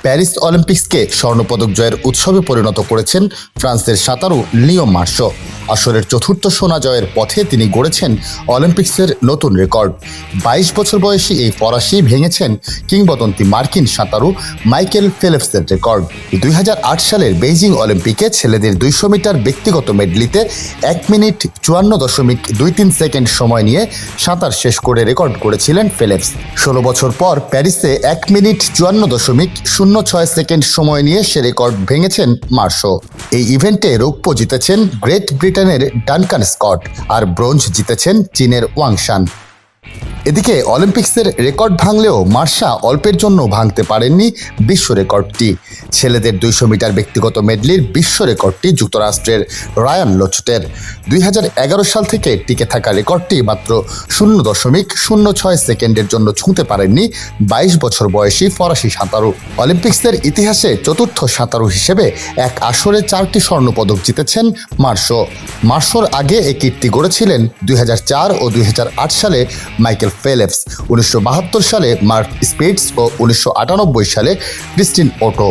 Paris অলিম্পিক্সকে স্বর্ণপদক জয়ের উৎসবে পরিণত করেছেন ফ্রান্সের সাঁতারু লিও মার্শো। আসরের চতুর্থ সোনা জয়ের পথে তিনি গড়েছেন অলিম্পিক্সের নতুন রেকর্ড। 22 বছর বয়সী এই ফরাসি ভেঙেছেন কিংবদন্তি মার্কিন সাঁতারু মাইকেল ফেলপসের রেকর্ড। 2008 সালের বেইজিং অলিম্পিকে ছেলেদের 200 মিটার ব্যক্তিগত মেডলিতে 1 মিনিট 54.23 সেকেন্ড সময় নিয়ে সাঁতার শেষ করে রেকর্ড করেছিলেন ফেলপস। 16 বছর পর প্যারিসে 1 মিনিট 54.06 সেকেন্ড সময় নিয়ে সে রেকর্ড ভেঙেছেন মার্শো। এই ইভেন্টে রৌপ্য জিতেছেন গ্রেট ব্রিটেনের ডানকান স্কট আর ব্রোঞ্জ জিতেছেন চীনের ওয়াং শান। এদিকে অলিম্পিক্সের রেকর্ড ভাঙলেও মার্শা অল্পের জন্য ভাঙতে পারেননি বিশ্ব রেকর্ডটি। ছেলেদের 200 মিটার ব্যক্তিগত মেডলির বিশ্ব রেকর্ডটি যুক্তরাষ্ট্রের রায়ান লোচটের। 2011 সাল থেকে টিকে থাকা রেকর্ডটি মাত্র 0.06 সেকেন্ডের জন্য ছুঁতে পারেননি 22 বছর বয়সী ফরাসি সাঁতারু। অলিম্পিক্সের ইতিহাসে চতুর্থ সাঁতারু হিসেবে এক আসরে 4টি স্বর্ণপদক জিতেছেন মার্শো। মার্শোর আগে এই কীর্তি গড়েছিলেন 2004 ও 2008 সালে মাইকেল ফেলপস, 1972 সালে মার্ক স্পিটস ও 1998 সালে ক্রিস্টিন ওটো।